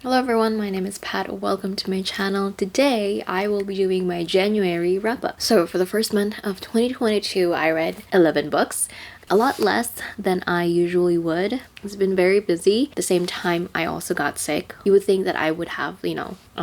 Hello everyone, my name is Pat. Welcome to my channel. Today I will be doing my January wrap-up. So for the first month of 2022, I read 11 books. A lot less than I usually would. It's been very busy. At the same time, I also got sick. You would think that I would have,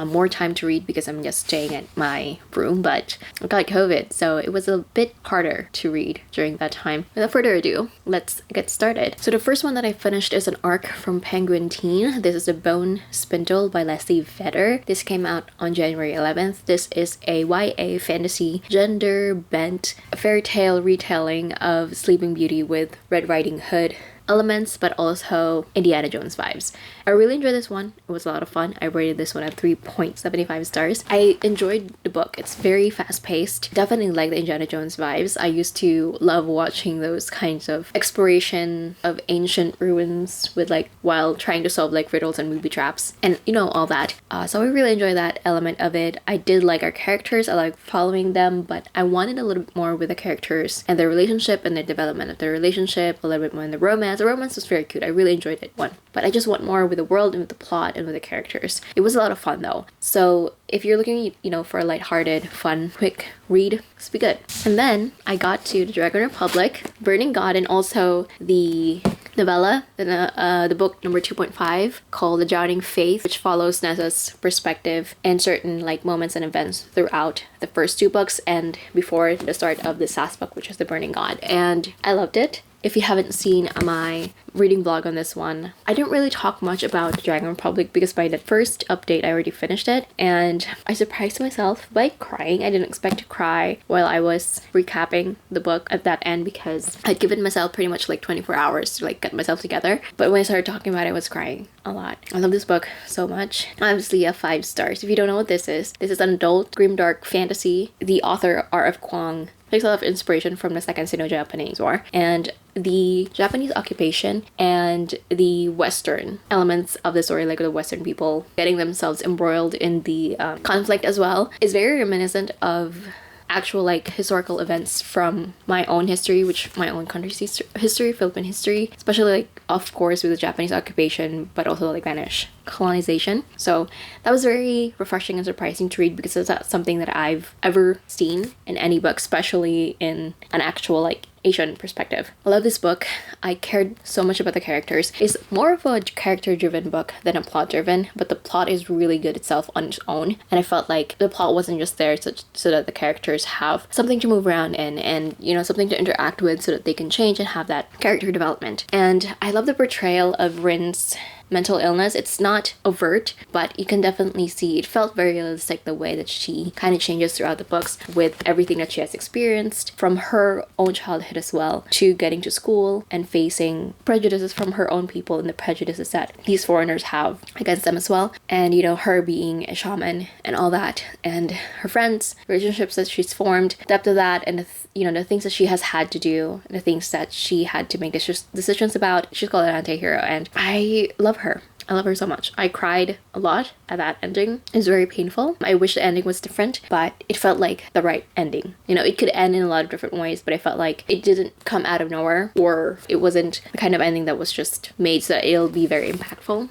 more time to read because I'm just staying at my room, but I got COVID, so it was a bit harder to read during that time. Without further ado, let's get started. So the first one that I finished is an arc from Penguin Teen. This is The Bone Spindle by Leslie Vedder. This came out on January 11th. This is a YA fantasy, gender-bent fairy tale retelling of Sleeping Beauty with Red Riding Hood elements, but also Indiana Jones vibes. I really enjoyed this one. It was a lot of fun. I rated this one at 3.75 stars. I enjoyed the book. It's very fast-paced. Definitely like the Indiana Jones vibes. I used to love watching those kinds of exploration of ancient ruins with while trying to solve riddles and booby traps and all that. So I really enjoyed that element of it. I did like our characters. I like following them, but I wanted a little bit more with the characters and their relationship and the development of their relationship, a little bit more in the romance. The romance was very cute. I really enjoyed it one. But I just want more with the world and with the plot and with the characters. It was a lot of fun though. So if you're looking, for a lighthearted, fun, quick read, this would be good. And then I got to The Dragon Republic, Burning God, and also the novella, the book number 2.5 called The Drowning Faith, which follows Nessa's perspective and certain moments and events throughout the first two books and before the start of this last book, which is The Burning God. And I loved it. If you haven't seen my reading vlog on this one, I didn't really talk much about Dragon Republic because by the first update I already finished it, and I surprised myself by crying. I didn't expect to cry while I was recapping the book at that end because I'd given myself pretty much 24 hours to get myself together. But when I started talking about it, I was crying a lot. I love this book so much. Obviously a 5 stars. If you don't know what this is an adult grimdark fantasy. The author, R.F. Huang, takes a lot of inspiration from the Second Sino-Japanese War and the Japanese occupation and the Western elements of the story, the Western people getting themselves embroiled in the conflict as well, is very reminiscent of actual historical events from my own history, which my own country's history, Philippine history, especially of course with the Japanese occupation, but also Spanish colonization. So that was very refreshing and surprising to read because it's not something that I've ever seen in any book, especially in an actual Asian perspective. I love this book. I cared so much about the characters. It's more of a character-driven book than a plot-driven, but the plot is really good itself on its own. And I felt like the plot wasn't just there so that the characters have something to move around in and, something to interact with so that they can change and have that character development. And I love the portrayal of Rin's mental illness. It's not overt, but you can definitely see it felt very realistic the way that she kind of changes throughout the books with everything that she has experienced from her own childhood as well to getting to school and facing prejudices from her own people and the prejudices that these foreigners have against them as well. And her being a shaman and all that and her friends, relationships that she's formed, depth of that, and the things that she has had to do, the things that she had to make decisions about. She's called an anti-hero and I love her. I love her so much. I cried a lot at that ending. It was very painful. I wish the ending was different, but it felt like the right ending. It could end in a lot of different ways, but I felt like it didn't come out of nowhere, or it wasn't the kind of ending that was just made so that it'll be very impactful.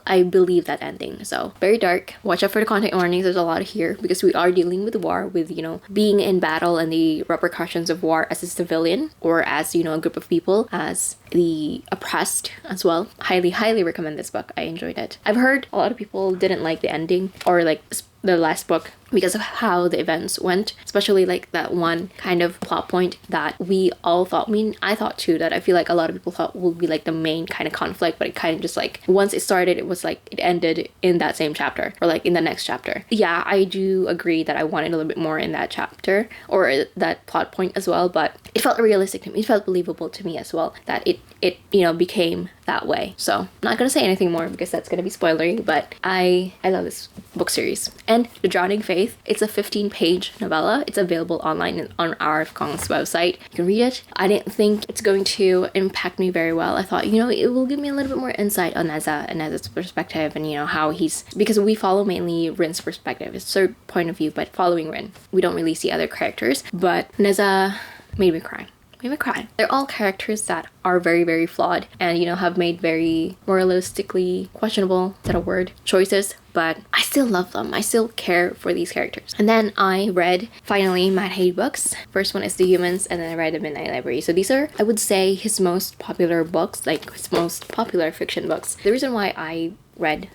I believe that ending. So very dark. Watch out for the content warnings. There's a lot here because we are dealing with war, with being in battle and the repercussions of war as a civilian or as a group of people, as the oppressed as well. Highly recommend this book. I enjoyed it. I've heard a lot of people didn't like the ending or the last book because of how the events went, especially that one kind of plot point that we all thought, I thought too, that I feel a lot of people thought would be the main kind of conflict, but it kind of just once it started, it was it ended in that same chapter or in the next chapter. Yeah, I do agree that I wanted a little bit more in that chapter or that plot point as well, but it felt realistic to me. It felt believable to me as well that it became that way. So I'm not gonna say anything more because that's gonna be spoilery, but I love this book series. And The Drowning Faith, it's a 15-page novella. It's available online on 𝐼𝐬𝐿's website. You can read it. I didn't think it's going to impact me very well. I thought, it will give me a little bit more insight on Nessa and Nessa's perspective and, how he's, because we follow mainly Rin's perspective. It's their point of view, but following Rin. We don't really see other characters, but Nessa made me cry. made me cry. They're all characters that are very, very flawed and, you know, have made very moralistically questionable, is that a word, choices, but I still love them. I still care for these characters. And then I read, finally, Matt Haig books. First one is The Humans, and then I read The Midnight Library. So these are, I would say, his most popular books, like his most popular fiction books. The reason why I read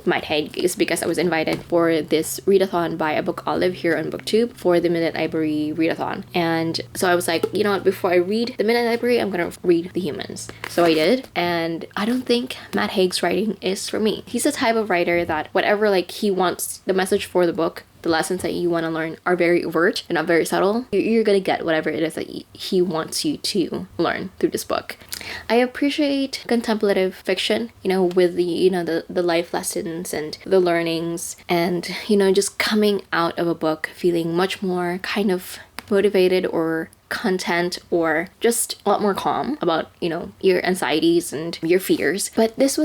Matt Haig is because I was invited for this readathon by a book Olive here on BookTube for the Midnight Library readathon. And so I was like, you know what, before I read the Midnight Library, I'm gonna read The Humans. So I did, and I don't think Matt Haig's writing is for me. He's the type of writer that whatever like he wants, the message for the book, the lessons that you want to learn are very overt and not very subtle. You're gonna get whatever it is that he wants you to learn through this book. I appreciate contemplative fiction, you know, with the, you know, the life lessons and the learnings, and, you know, just coming out of a book feeling much more kind of motivated or content or just a lot more calm about, you know, your anxieties and your fears. But this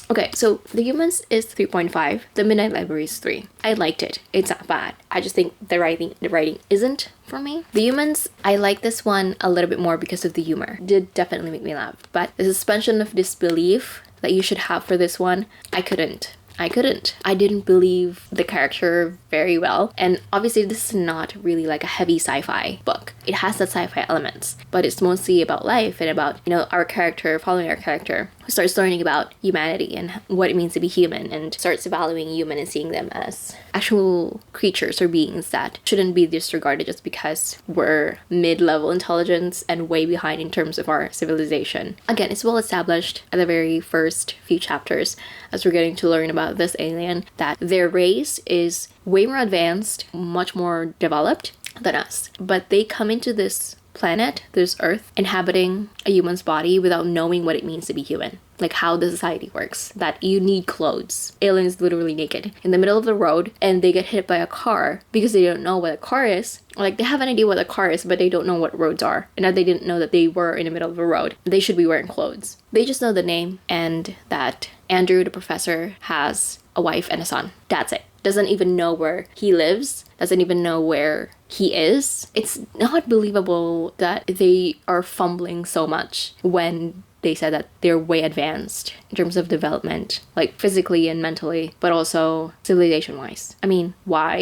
okay, so The Humans is 3.5. The Midnight Library is 3. I liked it. It's not bad. I just think the writing isn't for me. The Humans, I like this one a little bit more because of the humor. It did definitely make me laugh. But the suspension of disbelief that you should have for this one, I couldn't. I didn't believe the character very well. And obviously this is not really like a heavy sci-fi book. It has the sci-fi elements, but it's mostly about life and about, you know, our character, following our character, who starts learning about humanity and what it means to be human, and starts valuing human and seeing them as actual creatures or beings that shouldn't be disregarded just because we're mid-level intelligence and way behind in terms of our civilization. Again, it's well established at the very first few chapters as we're getting to learn about this alien that their race is way more advanced, much more developed than us. But they come into this planet, this Earth, inhabiting a human's body without knowing what it means to be human. Like how the society works, that you need clothes. Aliens literally naked in the middle of the road, and they get hit by a car because they don't know what a car is. Like they have an idea what a car is, but they don't know what roads are, and that they didn't know that they were in the middle of a road. They should be wearing clothes. They just know the name and that Andrew, the professor, has a wife and a son. That's it. Doesn't even know where he lives, doesn't even know where he is. It's not believable that they are fumbling so much when they said that they're way advanced in terms of development, like physically and mentally, but also civilization-wise. I mean, why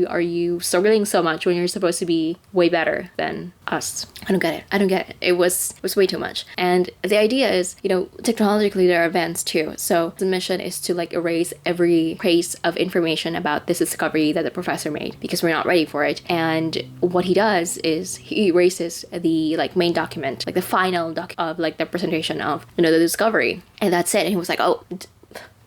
are you struggling so much when you're supposed to be way better than us? I don't get it. It was way too much. And the idea is, you know, technologically they're advanced too. So the mission is to like erase every trace of information about this discovery that the professor made because we're not ready for it. And what he does is he erases the like main document, like the final doc of like the presentation of, you know, the discovery, and that's it. And he was like, oh,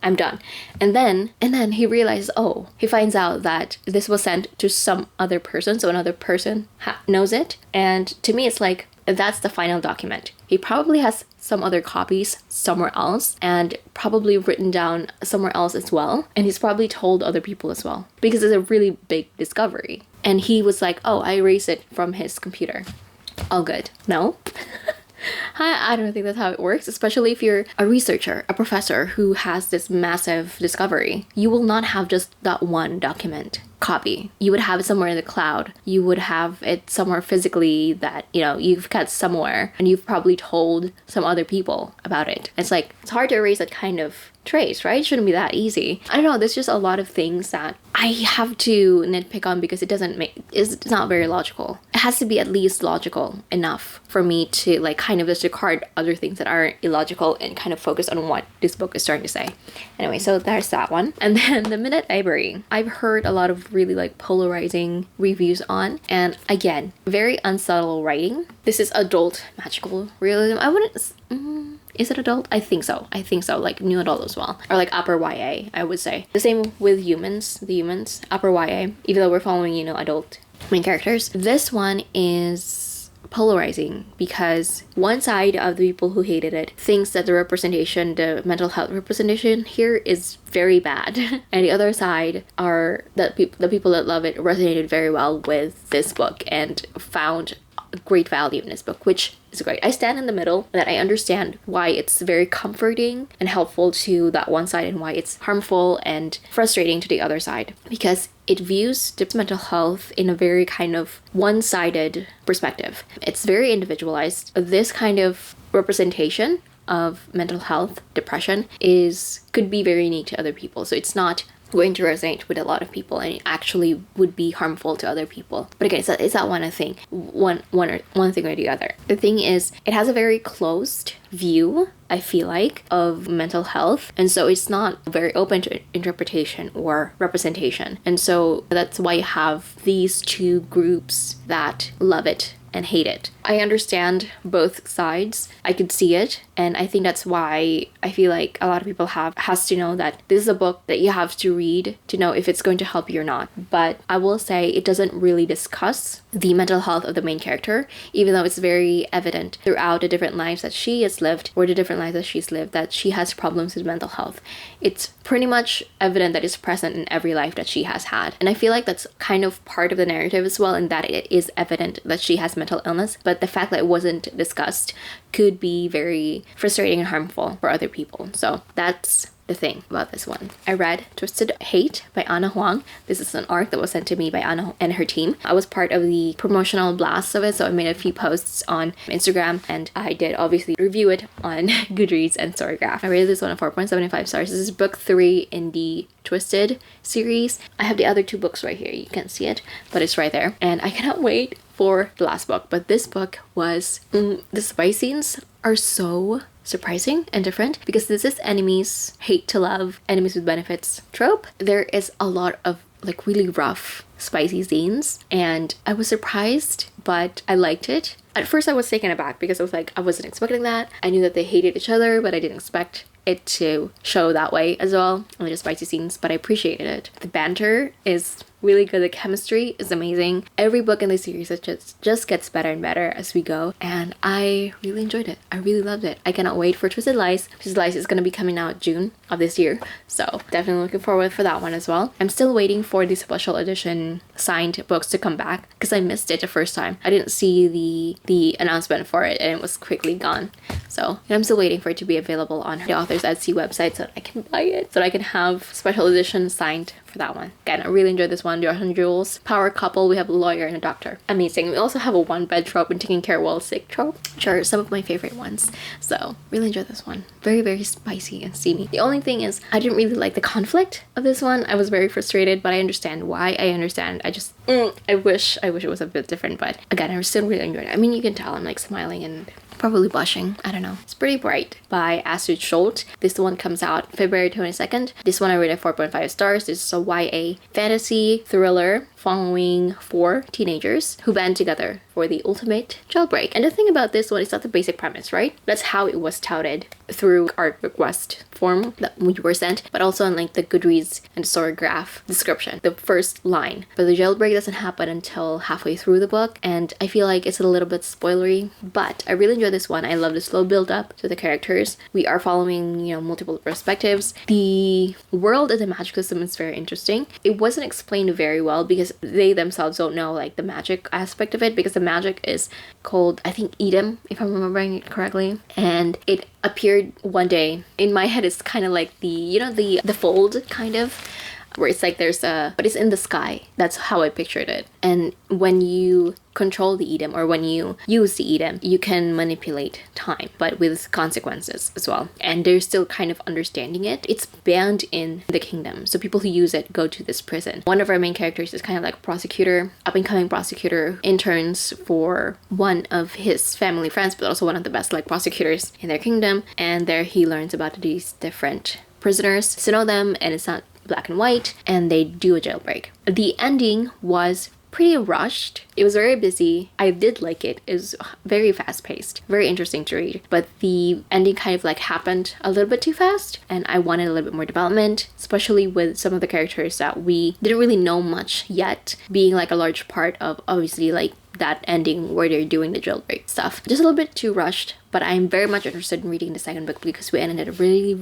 I'm done. And then he realizes, oh, he finds out that this was sent to some other person, so another person knows it. And to me it's like, that's the final document. He probably has some other copies somewhere else, and probably written down somewhere else as well, and he's probably told other people as well, because it's a really big discovery. And he was like, oh, I erased it from his computer. All good. No? I don't think that's how it works, especially if you're a researcher, a professor who has this massive discovery. You will not have just that one document copy. You would have it somewhere in the cloud. You would have it somewhere physically that, you know, you've got somewhere, and you've probably told some other people about it. It's like, it's hard to erase that kind of trace, right? It shouldn't be that easy. I don't know, there's just a lot of things that I have to nitpick on because it's not very logical. It has to be at least logical enough for me to like kind of disregard other things that aren't illogical and kind of focus on what this book is trying to say. Anyway, so there's that one. And then The Midnight Library, I've heard a lot of really like polarizing reviews on, and again, very unsubtle writing. This is adult magical realism. I wouldn't is it adult? I think so, like new adult as well, or like upper YA, I would say. The same with The Humans, upper YA, even though we're following, you know, adult main characters. This one is polarizing because one side of the people who hated it thinks that the representation, the mental health representation here is very bad, and the other side are that the people that love it resonated very well with this book and found great value in this book, which is great. I stand in the middle, that I understand why it's very comforting and helpful to that one side and why it's harmful and frustrating to the other side, because it views mental health in a very kind of one-sided perspective. It's very individualized. This kind of representation of mental health, depression, could be very unique to other people. So it's not going to resonate with a lot of people, and it actually would be harmful to other people. But again, it's not one thing or the other. The thing is, it has a very closed view, I feel like, of mental health, and so it's not very open to interpretation or representation. And so that's why you have these two groups that love it and hate it. I understand both sides. I could see it, and I think that's why I feel like a lot of people has to know that this is a book that you have to read to know if it's going to help you or not. But I will say it doesn't really discuss the mental health of the main character, even though it's very evident throughout the different lives that she has lived, or the different lives that she's lived, that she has problems with mental health. It's pretty much evident that it's present in every life that she has had. And I feel like that's kind of part of the narrative as well, in that it is evident that she has mental illness, but the fact that it wasn't discussed could be very frustrating and harmful for other people. So that's the thing about this one. I read Twisted Hate by Anna Huang. This is an arc that was sent to me by Anna and her team. I was part of the promotional blast of it, so I made a few posts on Instagram, and I did obviously review it on Goodreads and Storygraph. I rated this one at 4.75 stars. This is book 3 in the Twisted series. I have the other 2 books right here. You can't see it, but it's right there. And I cannot wait for the last book. But this book was... the spy scenes are so surprising and different, because this is enemies hate to love, enemies with benefits trope. There is a lot of like really rough, spicy scenes, and I was surprised, but I liked it. At first I was taken aback because I was like, I wasn't expecting that. I knew that they hated each other, but I didn't expect it to show that way as well, and just spicy scenes, but I appreciated it. The banter is really good. The chemistry is amazing. Every book in the series just gets better and better as we go, and I really enjoyed it. I really loved it. I cannot wait for Twisted Lies. Twisted Lies is going to be coming out June of this year, so definitely looking forward for that one as well. I'm still waiting for the special edition signed books to come back, because I missed it the first time. I didn't see the announcement for it, and it was quickly gone. So I'm still waiting for it to be available on the author's Etsy website so that I can buy it, so that I can have special edition signed for that one. Again, I really enjoyed this one. Josh and Jules, power couple. We have a lawyer and a doctor. Amazing. We also have a one-bed trope and taking care while sick trope, which are some of my favorite ones. So really enjoyed this one. Very, very spicy and steamy. The only thing is, I didn't really like the conflict of this one. I was very frustrated, but I understand why. I understand. I just, I wish it was a bit different, but again, I still really enjoyed it. I mean, you can tell I'm like smiling and probably blushing. I don't know. It's Pretty Bright by Astrid Scholt. This one comes out February 22nd. This one I rated 4.5 stars. This is a YA fantasy thriller following 4 teenagers who band together for the ultimate jailbreak. And the thing about this one is not the basic premise, right? That's how it was touted through our request form that we were sent, but also in like the Goodreads and Storygraph description, the first line. But the jailbreak doesn't happen until halfway through the book, and I feel like it's a little bit spoilery, but I really enjoyed this one. I love the slow build up to the characters. We are following, you know, multiple perspectives. The world of the magic system is very interesting. It wasn't explained very well because they themselves don't know like the magic aspect of it, because the magic is called, I think, Edom, if I'm remembering it correctly, and it appeared one day. In my head, it's kind of like the, you know, the fold kind of, where it's like there's a, but it's in the sky. That's how I pictured it. And when you control the Edom, or when you use the Edom, you can manipulate time, but with consequences as well. And they're still kind of understanding it. It's banned in the kingdom, so people who use it go to this prison. One of our main characters is kind of like a prosecutor, up-and-coming prosecutor, interns for one of his family friends, but also one of the best like prosecutors in their kingdom. And there he learns about these different prisoners to know them, and it's not black and white, and they do a jailbreak. The ending was pretty rushed. It was very busy. I did like it. It was very fast-paced, very interesting to read, but the ending kind of like happened a little bit too fast, and I wanted a little bit more development, especially with some of the characters that we didn't really know much yet, being like a large part of obviously like that ending where they're doing the jailbreak stuff. Just a little bit too rushed, but I'm very much interested in reading the second book because we ended at a really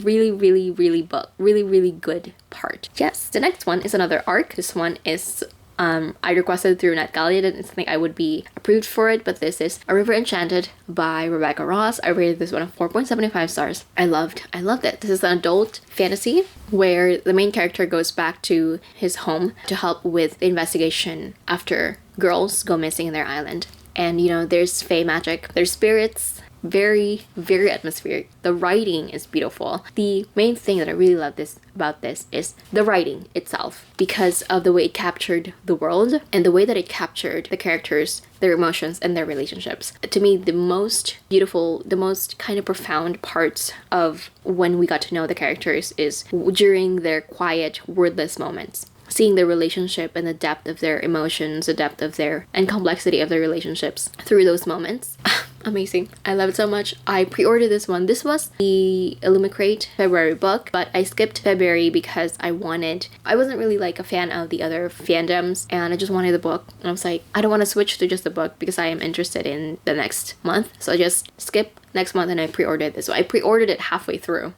good part. Yes, the next one is another arc. This one is I requested through NetGalley. I didn't think I would be approved for it, but this is A River Enchanted by Rebecca Ross. I rated this one a 4.75 stars. I loved it. This is an adult fantasy where the main character goes back to his home to help with the investigation after girls go missing in their island. And you know, there's fae magic, there's spirits, very, very atmospheric. The writing is beautiful. The main thing that I really love about this is the writing itself, because of the way it captured the world and the way that it captured the characters, their emotions, and their relationships. To me, the most beautiful, the most kind of profound parts of when we got to know the characters is during their quiet, wordless moments. Seeing their relationship and the depth of their emotions, the depth of their and complexity of their relationships through those moments. Amazing. I love it so much. I pre-ordered this one. This was the Illumicrate February book, but I skipped February because I wasn't really like a fan of the other fandoms, and I just wanted the book. And I was like, I don't want to switch to just the book because I am interested in the next month. So I just skip next month and I pre-ordered this. So I pre-ordered it halfway through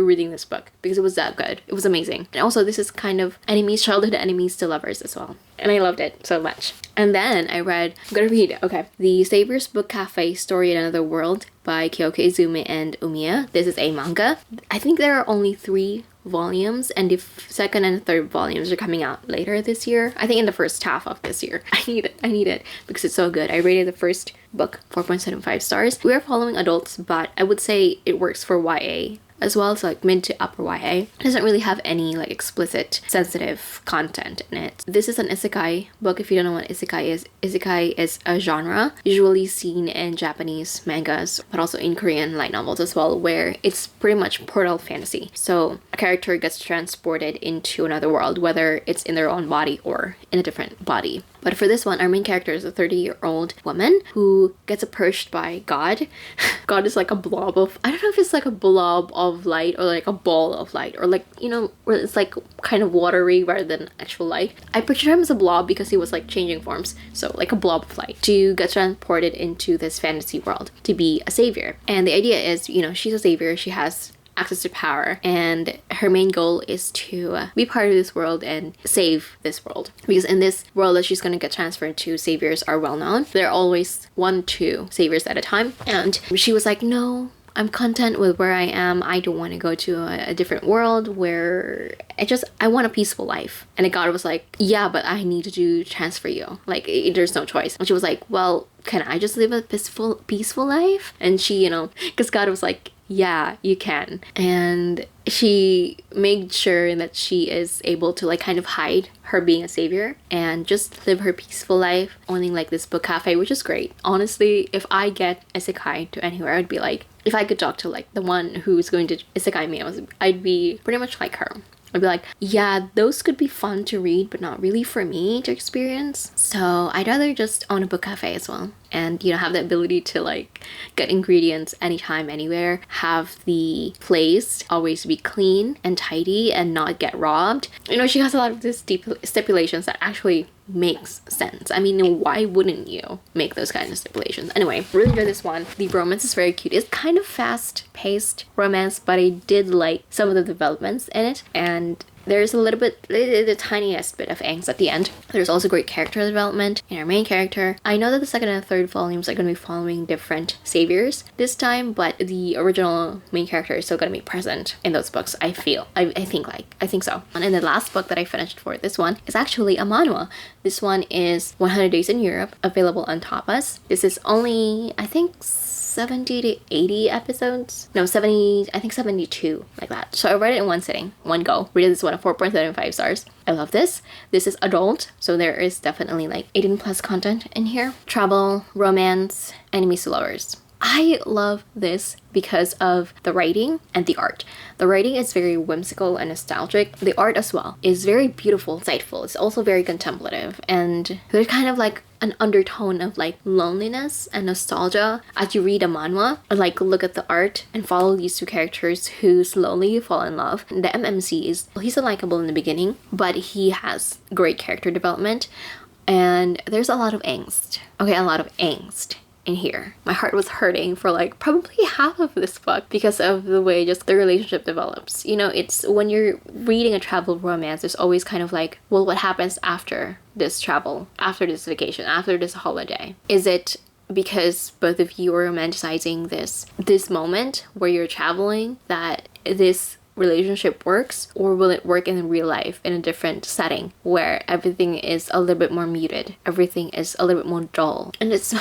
reading this book because it was that good. It was amazing. And also this is kind of childhood enemies to lovers as well. And I loved it so much. And then I'm gonna read, okay, The Savior's Book Café Story in Another World by Kyouka, Izumi, and Oumiya. This is a manga. I think there are only 3 volumes, and the second and third volumes are coming out later this year. I think in the first half of this year. I need it because it's so good. I rated the first book 4.75 stars. We are following adults, but I would say it works for YA as well, so like mid to upper YA. It doesn't really have any like explicit sensitive content in it. This is an isekai book. If you don't know what isekai is a genre usually seen in Japanese mangas, but also in Korean light novels as well, where it's pretty much portal fantasy. So a character gets transported into another world, whether it's in their own body or in a different body. But for this one, our main character is a 30-year-old woman who gets approached by God. God is like a blob of, I don't know if it's like a blob of light or like a ball of light, or like, you know, where it's like kind of watery rather than actual light. I picture him as a blob because he was like changing forms. So like a blob of light to get transported into this fantasy world to be a savior. And the idea is, you know, she's a savior. She has access to power, and her main goal is to be part of this world and save this world, because in this world that she's going to get transferred to, saviors are well known. There are always 1-2 saviors at a time, and she was like, no, I'm content with where I am. I don't want to go to a different world where I want a peaceful life. And the God was like, yeah, but I need to transfer you. Like, there's no choice. And she was like, well, can I just live a peaceful life? And she, you know, because God was like, yeah, you can. And she made sure that she is able to like kind of hide her being a savior and just live her peaceful life, owning like this book cafe, which is great. Honestly, if I get isekai to anywhere, I'd be like, if I could talk to like the one who's going to isekai me, I'd be pretty much like her. I'd be like, yeah, those could be fun to read, but not really for me to experience. So I'd rather just own a book cafe as well. And, you know, have the ability to like get ingredients anytime, anywhere. Have the place always be clean and tidy and not get robbed. You know, she has a lot of these stipulations that actually makes sense. I mean, why wouldn't you make those kind of stipulations? Anyway, really enjoyed this one. The romance is very cute. It's kind of fast-paced romance, but I did like some of the developments in it, and there's a little bit, the tiniest bit of angst at the end. There's also great character development in our main character. I know that the second and third volumes are going to be following different saviors this time, but the original main character is still going to be present in those books, I feel. I think so. And the last book that I finished for this one is actually a manhwa. This one is 100 Days in Europe, available on Tapas. This is only, I think, 70 to 80 episodes. No, 70, I think 72, like that. So I read it in one sitting, one go. Rated this one at 4.75 stars. I love this. This is adult, so there is definitely like 18 plus content in here. Travel, romance, enemies to lovers. I love this because of the writing and the art. The writing is very whimsical and nostalgic. The art as well is very beautiful, insightful. It's also very contemplative, and there's kind of like an undertone of like loneliness and nostalgia as you read a manhwa, or like look at the art and follow these two characters who slowly fall in love. The MMC he's unlikable in the beginning, but he has great character development, and there's a lot of angst. Okay, a lot of angst in here. My heart was hurting for like probably half of this book because of the way just the relationship develops. You know, it's when you're reading a travel romance, there's always kind of like, well, what happens after this travel, after this vacation, after this holiday? Is it because both of you are romanticizing this moment where you're traveling that this relationship works, or will it work in real life in a different setting where everything is a little bit more muted, everything is a little bit more dull? And it's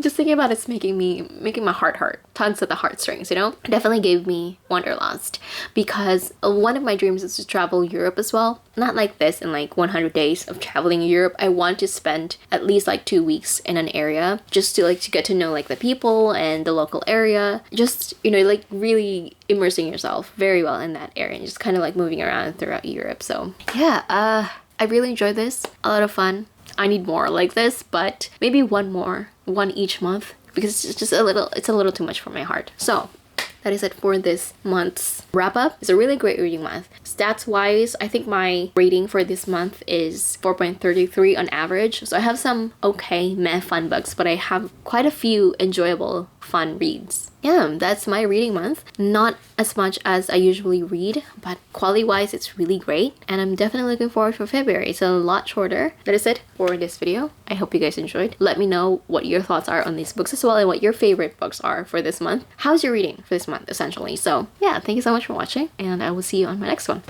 just thinking about it's making my heart hurt. Tugs at the heartstrings, you know? It definitely gave me Wanderlust, because one of my dreams is to travel Europe as well. Not like this in like 100 days of traveling Europe. I want to spend at least like 2 weeks in an area just to like to get to know like the people and the local area. Just, you know, like really immersing yourself very well in that area and just kind of like moving around throughout Europe. So yeah, I really enjoyed this. A lot of fun. I need more like this, but maybe one each month, because it's just a little too much for my heart. So that is it for this month's wrap up. It's a really great reading month. Stats wise, I think my rating for this month is 4.33 on average. So I have some okay meh fun books, but I have quite a few enjoyable fun reads. Yeah, that's my reading month. Not as much as I usually read, but quality wise it's really great, and I'm definitely looking forward for February. It's a lot shorter. That is it for this video. I hope you guys enjoyed. Let me know what your thoughts are on these books as well, and what your favorite books are for this month. How's your reading for this month essentially? So yeah, thank you so much for watching, and I will see you on my next one.